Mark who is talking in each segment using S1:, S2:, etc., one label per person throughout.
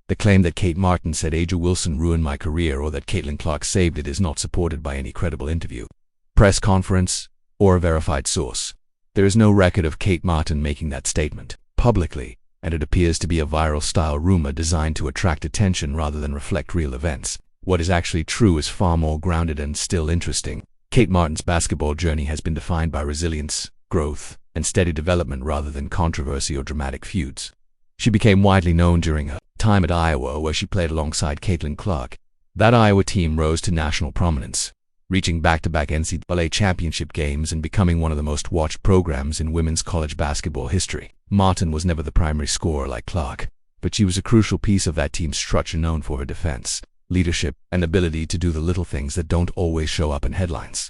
S1: The claim that Kate Martin said A'ja Wilson ruined my career or that Caitlin Clark saved it is not supported by any credible interview, press conference, or a verified source. There is no record of Kate Martin making that statement publicly, and it appears to be a viral-style rumor designed to attract attention rather than reflect real events. What is actually true is far more grounded and still interesting. Kate Martin's basketball journey has been defined by resilience, growth, and steady development rather than controversy or dramatic feuds. She became widely known during her time at Iowa, where she played alongside Caitlin Clark. That Iowa team rose to national prominence, reaching back-to-back NCAA championship games and becoming one of the most watched programs in women's college basketball history. Martin was never the primary scorer like Clark, but she was a crucial piece of that team's structure, known for her defense, leadership, and ability to do the little things that don't always show up in headlines.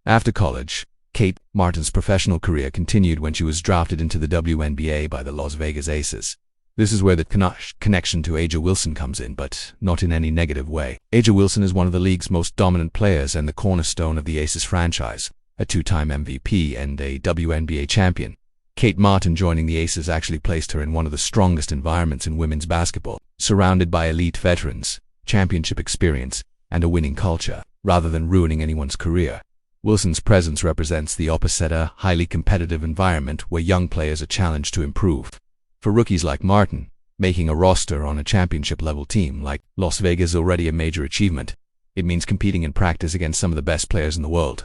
S1: After college, Kate Martin's professional career continued when she was drafted into the WNBA by the Las Vegas Aces. This is where the connection to A'ja Wilson comes in, but not in any negative way. A'ja Wilson is one of the league's most dominant players and the cornerstone of the Aces franchise, a two-time MVP and a WNBA champion. Kate Martin joining the Aces actually placed her in one of the strongest environments in women's basketball, surrounded by elite veterans, championship experience, and a winning culture, rather than ruining anyone's career. Wilson's presence represents the opposite, a highly competitive environment where young players are challenged to improve. For rookies like Martin, making a roster on a championship-level team like Las Vegas is already a major achievement. It means competing in practice against some of the best players in the world,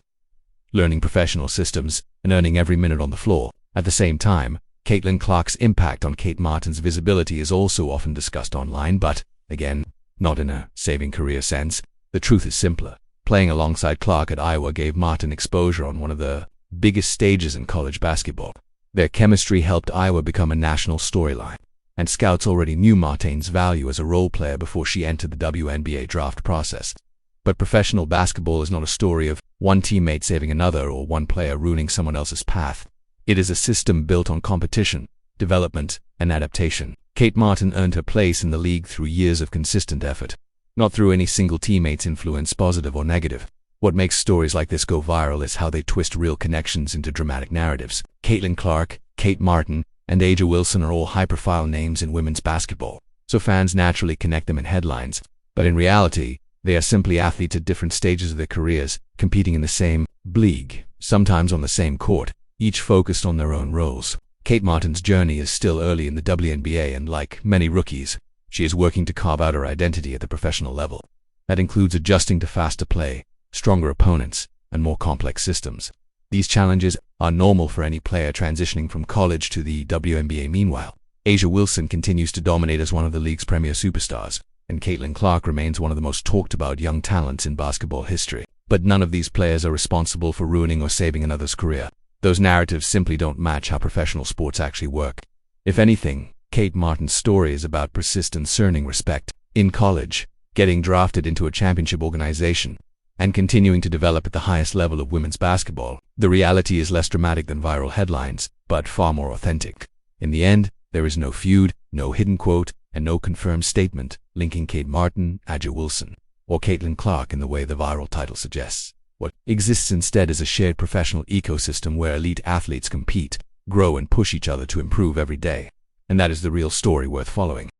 S1: learning professional systems, and earning every minute on the floor. At the same time, Caitlin Clark's impact on Kate Martin's visibility is also often discussed online, but, again, not in a saving career sense. The truth is simpler. Playing alongside Clark at Iowa gave Martin exposure on one of the biggest stages in college basketball. Their chemistry helped Iowa become a national storyline, and scouts already knew Martin's value as a role player before she entered the WNBA draft process. But professional basketball is not a story of one teammate saving another or one player ruining someone else's path. It is a system built on competition, development, and adaptation. Kate Martin earned her place in the league through years of consistent effort, not through any single teammate's influence, positive or negative. What makes stories like this go viral is how they twist real connections into dramatic narratives. Caitlin Clark, Kate Martin, and A'ja Wilson are all high-profile names in women's basketball, so fans naturally connect them in headlines. But in reality, they are simply athletes at different stages of their careers, competing in the same league, sometimes on the same court, each focused on their own roles. Kate Martin's journey is still early in the WNBA, and like many rookies, she is working to carve out her identity at the professional level. That includes adjusting to faster play, stronger opponents, and more complex systems. These challenges are normal for any player transitioning from college to the WNBA. Meanwhile, A'ja Wilson continues to dominate as one of the league's premier superstars, and Caitlin Clark remains one of the most talked-about young talents in basketball history. But none of these players are responsible for ruining or saving another's career. Those narratives simply don't match how professional sports actually work. If anything, Kate Martin's story is about persistence, earning respect in college, getting drafted into a championship organization, and continuing to develop at the highest level of women's basketball. The reality is less dramatic than viral headlines, but far more authentic. In the end, there is no feud, no hidden quote, and no confirmed statement linking Kate Martin, A'ja Wilson, or Caitlin Clark in the way the viral title suggests. What exists instead is a shared professional ecosystem where elite athletes compete, grow, and push each other to improve every day. And that is the real story worth following.